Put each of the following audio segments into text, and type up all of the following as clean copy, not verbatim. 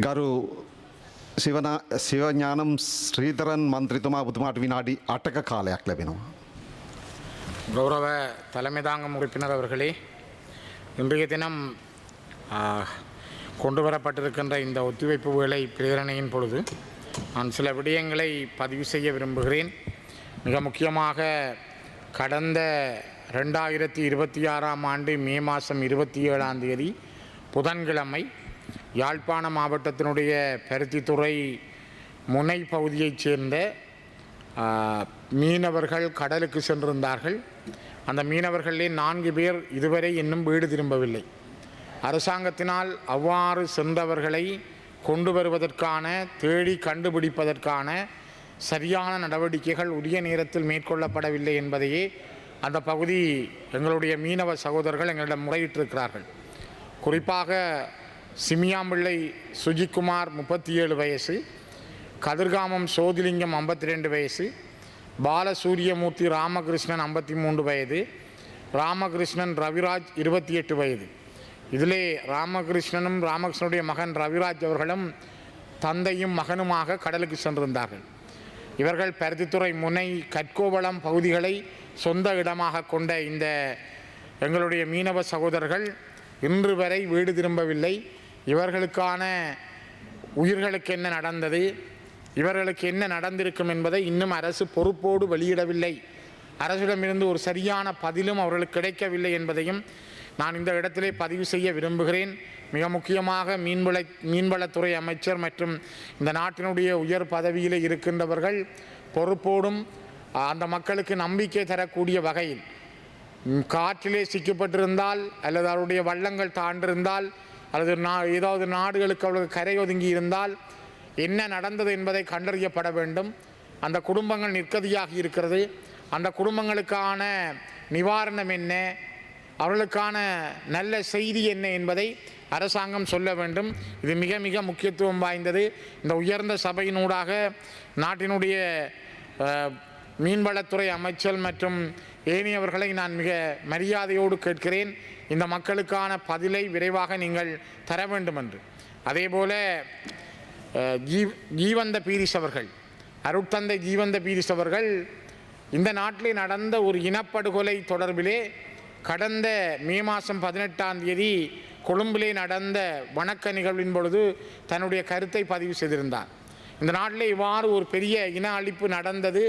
ගරු සිවඥානම් ශ්‍රීතරන් මන්ත්‍රිතුමා පුතුමාට විනාඩි 8ක කාලයක් ලැබෙනවා. கௌரவ தலைமை தாங்கும் உறுப்பினர் அவர்களே, இன்றைய தினம் கொண்டு வரப்பட்டிருக்கின்ற இந்த ஒத்திவைப்பு வேளை பிரேரணையின் பொழுது நான் சில விடயங்களை பதிவு செய்ய விரும்புகிறேன். மிக முக்கியமாக கடந்த 2026ஆம் ஆண்டு மே மாதம் 27ஆம் தேதி புதன்கிழமை யாழ்ப்பாண மாவட்டத்தினுடைய பருத்தித்துறை முனை பகுதியைச் சேர்ந்த மீனவர்கள் கடலுக்கு சென்றிருந்தார்கள். அந்த மீனவர்களிலே 4 பேர் இதுவரை இன்னும் வீடு திரும்பவில்லை. அரசாங்கத்தினால் அவ்வாறு சென்றவர்களை கொண்டு வருவதற்கான, தேடி கண்டுபிடிப்பதற்கான சரியான நடவடிக்கைகள் உரிய நேரத்தில் மேற்கொள்ளப்படவில்லை என்பதையே அந்த பகுதி எங்களுடைய மீனவ சகோதரர்கள் எங்களிடம் முறையிட்டிருக்கிறார்கள். குறிப்பாக சிமியாம்பிள்ளை சுஜிக்குமார் 37 வயசு, கதிர்காமம் சோதிலிங்கம் 52 வயசு, பாலசூரியமூர்த்தி ராமகிருஷ்ணன் 53 வயது, ராமகிருஷ்ணன் ரவிராஜ் 28 வயது. இதிலே ராமகிருஷ்ணனும் ராமகிருஷ்ணனுடைய மகன் ரவிராஜ் அவர்களும் தந்தையும் மகனுமாக கடலுக்கு சென்றிருந்தார்கள். இவர்கள் பருத்தித்துறை முனை கற்கோவளம் பகுதிகளை சொந்த இடமாக கொண்ட இந்த எங்களுடைய மீனவ சகோதரர்கள் இன்று வரை வீடு திரும்பவில்லை. இவர்களுக்கான உயிர்களுக்கு என்ன நடந்தது, இவர்களுக்கு என்ன நடந்திருக்கும் என்பதை இன்னும் அரசு பொறுப்போடு வெளியிடவில்லை. அரசிடமிருந்து ஒரு சரியான பதிலும் அவர்களுக்கு கிடைக்கவில்லை என்பதையும் நான் இந்த இடத்திலே பதிவு செய்ய விரும்புகிறேன். மிக முக்கியமாக மீன்வளத்துறை அமைச்சர் மற்றும் இந்த நாட்டினுடைய உயர் பதவியில் இருக்கின்றவர்கள் பொறுப்போடும் அந்த மக்களுக்கு நம்பிக்கை தரக்கூடிய வகையில் காற்றிலே சிக்கப்பட்டிருந்தால் அல்லது அவருடைய வள்ளங்கள் தாண்டிருந்தால் அல்லது ஏதாவது நாடுகளுக்கு அவர்களுக்கு கரை ஒதுங்கி இருந்தால் என்ன நடந்தது என்பதை கண்டறியப்பட வேண்டும். அந்த குடும்பங்கள் நிற்கதியாகி இருக்கிறது. அந்த குடும்பங்களுக்கான நிவாரணம் என்ன, அவர்களுக்கான நல்ல செய்தி என்ன என்பதை அரசாங்கம் சொல்ல வேண்டும். இது மிக மிக முக்கியத்துவம் வாய்ந்தது. இந்த உயர்ந்த சபையினூடாக நாட்டினுடைய மீன்வளத்துறை அமைச்சர் மற்றும் ஏனையவர்களை நான் மிக மரியாதையோடு கேட்கிறேன், இந்த மக்களுக்கான பதிலை விரைவாக நீங்கள் தர வேண்டும் என்று. அதேபோல ஜீவந்த பீரிஸ் அவர்கள், அருட்தந்தை ஜீவந்த பீரிஸ் அவர்கள் இந்த நாட்டிலே நடந்த ஒரு இனப்படுகொலை தொடர்பிலே கடந்த மே மாதம் 18ஆம் தேதி கொழும்பிலே நடந்த வணக்க நிகழ்வின் பொழுது தன்னுடைய கருத்தை பதிவு செய்திருந்தார். இந்த நாட்டிலே இவ்வாறு ஒரு பெரிய இன அழிப்பு நடந்தது,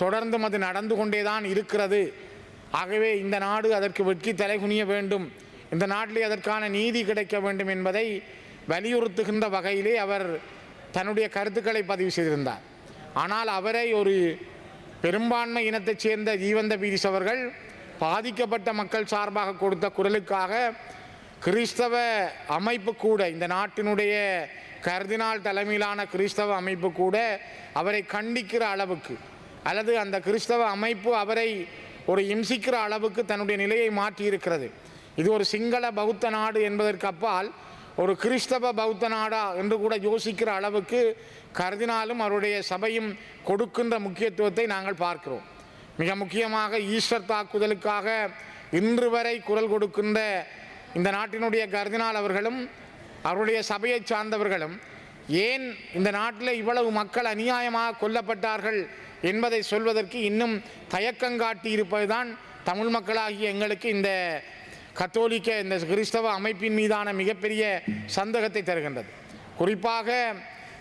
தொடர்ந்தும் அது நடந்து கொண்டேதான் இருக்கிறது. ஆகவே இந்த நாடு அதற்கு வெட்கி தலைகுனிய வேண்டும், இந்த நாட்டிலே அதற்கான நீதி கிடைக்க வேண்டும் என்பதை வலியுறுத்துகின்ற வகையிலே அவர் தன்னுடைய கருத்துக்களை பதிவு செய்திருந்தார். ஆனால் அவரை ஒரு பெரும்பான்மை இனத்தைச் சேர்ந்த ஜீவந்த பீரிஸ் அவர்கள் பாதிக்கப்பட்ட மக்கள் சார்பாக கொடுத்த குரலுக்காக கிறிஸ்தவ அமைப்பு கூட, இந்த நாட்டினுடைய கர்தினால் தலைமையிலான கிறிஸ்தவ அமைப்பு கூட அவரை கண்டிக்கிற அளவுக்கு அல்லது அந்த கிறிஸ்தவ அமைப்பு அவரை ஒரு இம்சிக்கிற அளவுக்கு தன்னுடைய நிலையை மாற்றியிருக்கிறது. இது ஒரு சிங்கள பௌத்த நாடு என்பதற்கு அப்பால் ஒரு கிறிஸ்தவ பௌத்த நாடா என்று கூட யோசிக்கிற அளவுக்கு கர்தினாலும் அவருடைய சபையும் கொடுக்கின்ற முக்கியத்துவத்தை நாங்கள் பார்க்கிறோம். மிக முக்கியமாக ஈஸ்டர் தாக்குதலுக்காக இன்று வரை குரல் கொடுக்கின்ற இந்த நாட்டினுடைய கர்தினால் அவர்களும் அவருடைய சபையை சார்ந்தவர்களும் ஏன் இந்த நாட்டில் இவ்வளவு மக்கள் அநியாயமாக கொல்லப்பட்டார்கள் என்பதை சொல்வதற்கு இன்னும் தயக்கங்காட்டி இருப்பதுதான் தமிழ் மக்களாகிய எங்களுக்கு இந்த கத்தோலிக்க இந்த கிறிஸ்தவ அமைப்பின் மீதான மிகப்பெரிய சந்தேகத்தை தருகின்றது. குறிப்பாக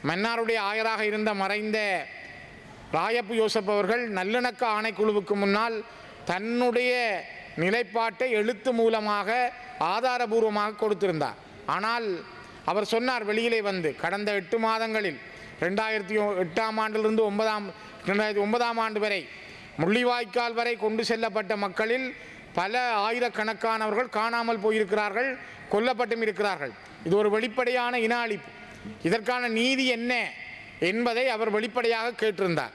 மன்னாருடைய ஆயராக இருந்த மறைந்த ராயப்பு யோசப் அவர்கள் நல்லிணக்க ஆணைக்குழுவுக்கு முன்னால் தன்னுடைய நிலைப்பாட்டை எழுத்து மூலமாக ஆதாரபூர்வமாக கொடுத்திருந்தார். ஆனால் அவர் சொன்னார் வெளியிலே வந்து, கடந்த 8 மாதங்களில் 2008ஆம் ஆண்டிலிருந்து 2009ஆம் ஆண்டு வரை முள்ளிவாய்க்கால் வரை கொண்டு செல்லப்பட்ட மக்களில் பல ஆயிரக்கணக்கானவர்கள் காணாமல் போயிருக்கிறார்கள், கொல்லப்பட்டும் இருக்கிறார்கள். இது ஒரு வெளிப்படையான இன அழிப்பு. இதற்கான நீதி என்ன என்பதை அவர் வெளிப்படையாக கேட்டிருந்தார்.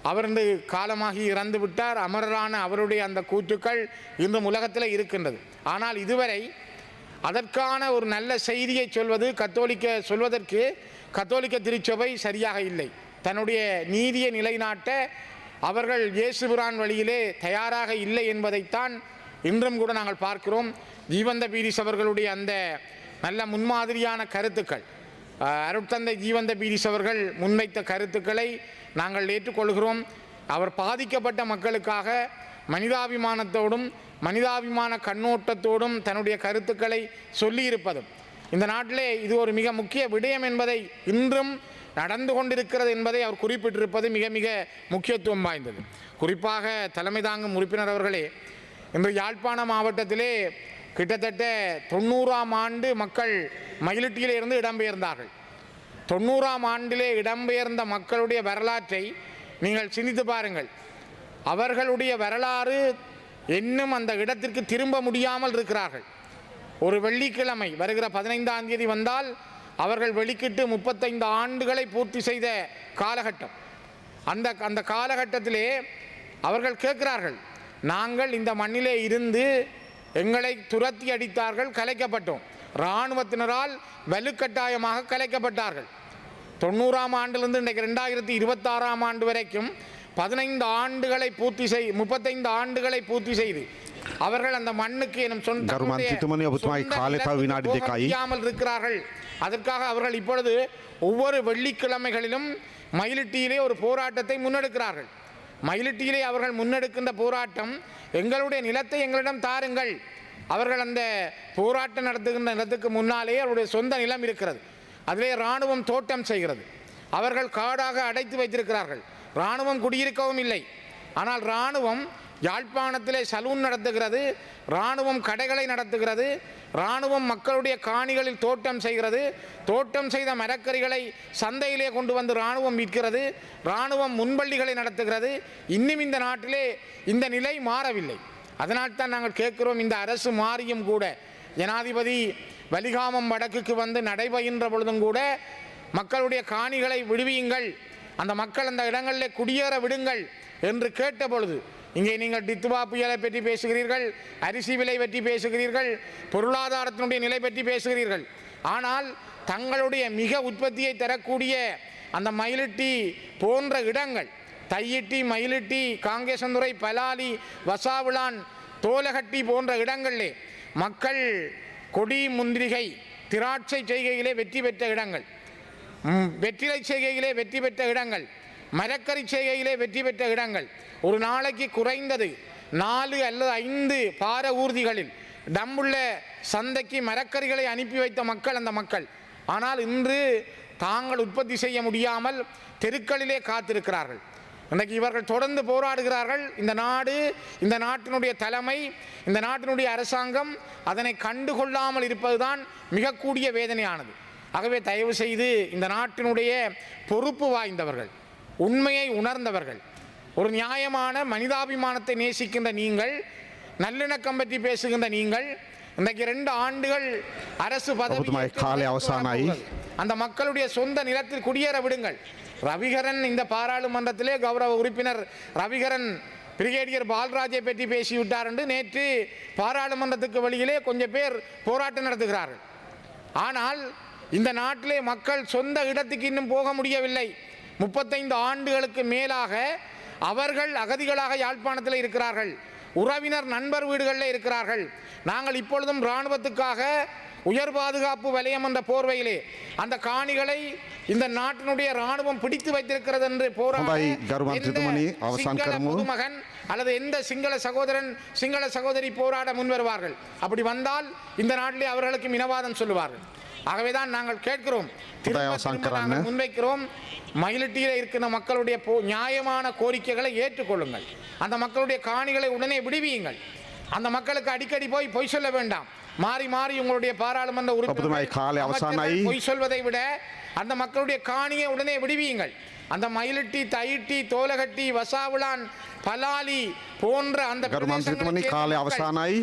அவர் இந்த காலமாகி இறந்து விட்டார். அமரரான அவருடைய அந்த கூற்றுக்கள் இன்றும் உலகத்தில் இருக்கின்றது. ஆனால் இதுவரை அதற்கான ஒரு நல்ல செய்தியை சொல்வதற்கு கத்தோலிக்க திருச்சபை சரியாக இல்லை. தன்னுடைய நீதியை நிலைநாட்ட அவர்கள் இயேசுபிரான் வழியிலே தயாராக இல்லை என்பதைத்தான் இன்றும் கூட நாங்கள் பார்க்கிறோம். ஜீவந்த பீரிஸ் அவர்களுடைய அந்த நல்ல முன்மாதிரியான கருத்துக்கள் அருட்தந்தை ஜீவந்த பீரிஸ் அவர்கள் முன்வைத்த கருத்துக்களை நாங்கள் ஏற்றுக்கொள்கிறோம். அவர் பாதிக்கப்பட்ட மக்களுக்காக மனிதாபிமானத்தோடும் மனிதாபிமான கண்ணோட்டத்தோடும் தன்னுடைய கருத்துக்களை சொல்லியிருப்பதும் இந்த நாட்டிலே இது ஒரு மிக முக்கிய விடயம் என்பதை இன்றும் நடந்து கொண்டிருக்கிறது என்பதை அவர் குறிப்பிட்டிருப்பது மிக மிக முக்கியத்துவம் வாய்ந்தது. குறிப்பாக தலைமை தாங்கும் உறுப்பினர் அவர்களே, இன்று யாழ்ப்பாண மாவட்டத்திலே கிட்டத்தட்ட 90ஆம் ஆண்டு மக்கள் மயிலிட்டியிலே இருந்து இடம்பெயர்ந்தார்கள். 90ஆம் ஆண்டிலே இடம்பெயர்ந்த மக்களுடைய வரலாற்றை நீங்கள் சிந்தித்து பாருங்கள். அவர்களுடைய வரலாறு இன்னும் அந்த இடத்திற்கு திரும்ப முடியாமல் இருக்கிறார்கள். ஒரு வெள்ளிக்கிழமை வருகிற 15ஆம் தேதி வந்தால் அவர்கள் வெளிக்கிட்டு 35 ஆண்டுகளை பூர்த்தி செய்த காலகட்டம். அந்த காலகட்டத்திலே அவர்கள் கேட்கிறார்கள், நாங்கள் இந்த மண்ணிலே இருந்து எங்களை துரத்தி அடித்தார்கள், கலைக்கப்பட்டோம். இராணுவத்தினரால் வலுக்கட்டாயமாக கலைக்கப்பட்டார்கள். 90ஆம் ஆண்டிலிருந்து இன்றைக்கு 2026ஆம் ஆண்டு வரைக்கும் 15 ஆண்டுகளை 35 ஆண்டுகளை பூர்த்தி செய்து அவர்கள் அந்த மண்ணுக்கு முடியாமல் இருக்கிறார்கள். அதற்காக அவர்கள் இப்பொழுது ஒவ்வொரு வெள்ளிக்கிழமைகளிலும் மயிலிட்டியிலே ஒரு போராட்டத்தை முன்னெடுக்கிறார்கள். மயிலிட்டியிலே அவர்கள் முன்னெடுக்கின்ற போராட்டம், எங்களுடைய நிலத்தை எங்களிடம் தாருங்கள். அவர்கள் அந்த போராட்டம் நடத்துகின்ற நிலத்துக்கு முன்னாலே அவருடைய சொந்த நிலம் இருக்கிறது. அதிலே இராணுவம் தோட்டம் செய்கிறது. அவர்கள் காடாக அடைத்து வைத்திருக்கிறார்கள். இராணுவம் குடியிருக்கவும் இல்லை. ஆனால் இராணுவம் யாழ்ப்பாணத்திலே சலூன் நடத்துகிறது, இராணுவம் கடைகளை நடத்துகிறது, இராணுவம் மக்களுடைய காணிகளில் தோட்டம் செய்கிறது. தோட்டம் செய்த மரக்கறிகளை சந்தையிலே கொண்டு வந்து இராணுவம் விற்கிறது. இராணுவம் முன்பள்ளிகளை நடத்துகிறது. இன்னும் இந்த நாட்டிலே இந்த நிலை மாறவில்லை. அதனால்தான் நாங்கள் கேட்கிறோம், இந்த அரசு மாறியும் கூட ஜனாதிபதி வலிகாமம் வடக்குக்கு வந்து நடைபெறுகின்ற பொழுதும் கூட மக்களுடைய காணிகளை விடுவியுங்கள், அந்த மக்கள் அந்த இடங்களில் குடியேற விடுங்கள் என்று கேட்ட பொழுது, இங்கே நீங்கள் டித்துவா புயலை பற்றி பேசுகிறீர்கள், அரிசி விலை பற்றி பேசுகிறீர்கள், பொருளாதாரத்தினுடைய நிலை பற்றி பேசுகிறீர்கள். ஆனால் தங்களுடைய மிக உற்பத்தியை தரக்கூடிய அந்த மயிலிட்டி போன்ற இடங்கள், தையிட்டி, மயிலிட்டி, காங்கேசந்துறை, பலாலி, வசாவிளான், தோலகட்டி போன்ற இடங்களிலே மக்கள் கொடி, முந்திரிகை, திராட்சை செய்கையிலே வெற்றி பெற்ற இடங்கள், வெற்றிலை செய்கையிலே வெற்றி பெற்ற இடங்கள், மரக்கறி செய்கையிலே வெற்றி பெற்ற இடங்கள், ஒரு நாளைக்கு குறைந்தது 4 அல்லது 5 பார ஊர்திகளில் டம்புள்ள சந்தைக்கு மரக்கறிகளை அனுப்பி வைத்த மக்கள் அந்த மக்கள். ஆனால் இன்று தாங்கள் உற்பத்தி செய்ய முடியாமல் தெருக்களிலே காத்திருக்கிறார்கள். இன்றைக்கு இவர்கள் தொடர்ந்து போராடுகிறார்கள். இந்த நாடு, இந்த நாட்டினுடைய தலைமை, இந்த நாட்டினுடைய அரசாங்கம் அதனை கண்டுகொள்ளாமல் இருப்பதுதான் மிக கூடிய வேதனையானது. ஆகவே தயவு செய்து இந்த நாட்டினுடைய பொறுப்பு வாய்ந்தவர்கள், உண்மையை உணர்ந்தவர்கள், ஒரு நியாயமான மனிதாபிமானத்தை நேசிக்கின்ற நீங்கள், நல்லிணக்கம் பற்றி பேசுகின்ற நீங்கள், இன்றைக்கு 2 ஆண்டுகள் அரசு பதவி அந்த மக்களுடைய சொந்த நிலத்தில் குடியேற விடுங்கள். ரவிகரன் இந்த பாராளுமன்றத்திலே கௌரவ உறுப்பினர் ரவிகரன் பிரிகேடியர் பால்ராஜை பற்றி பேசிவிட்டார் என்று நேற்று பாராளுமன்றத்துக்கு வெளியிலே கொஞ்சம் பேர் போராட்டம் நடத்துகிறார்கள். ஆனால் இந்த நாட்டிலே மக்கள் சொந்த இடத்துக்கு இன்னும் போக முடியவில்லை. 35 ஆண்டுகளுக்கு மேலாக அவர்கள் அகதிகளாக யாழ்ப்பாணத்தில் இருக்கிறார்கள். உறவினர் நண்பர் வீடுகளில் இருக்கிறார்கள். நாங்கள் இப்பொழுதும் இராணுவத்துக்காக உயர் பாதுகாப்பு வலயம் என்ற போர்வையிலே அந்த காணிகளை இந்த நாட்டினுடைய இராணுவம் பிடித்து வைத்திருக்கிறது என்று மகன் அல்லது எந்த சிங்கள சகோதரன், சிங்கள சகோதரி போராட முன்வருவார்கள். அப்படி வந்தால் இந்த நாட்டிலே அவர்களுக்கு இனவாதம் சொல்லுவார்கள். ஆகவேதான் நாங்கள் கேட்கிறோம், முன்வைக்கிறோம், மயிலிட்டியில் இருக்கிற மக்களுடைய நியாயமான கோரிக்கைகளை ஏற்றுக்கொள்ளுங்கள். அந்த மக்களுடைய காணிகளை உடனே விடுவியுங்கள். அந்த மக்களுக்கு அடிக்கடி போய் பொய் சொல்ல வேண்டாம். மாறி மாறி உங்களுடைய பாராளுமன்ற உறுப்பினர்கள் பொய் சொல்வதை விட அந்த மக்களுடைய காணியை உடனே விடுவியுங்கள். அந்த மயிலிட்டி, தையிட்டி, தோலகட்டி, வசாவிளான், பலாலி போன்ற அந்த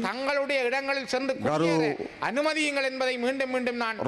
தங்களுடைய இடங்களில் சென்று அனுமதியுங்கள் என்பதை மீண்டும் மீண்டும் நான்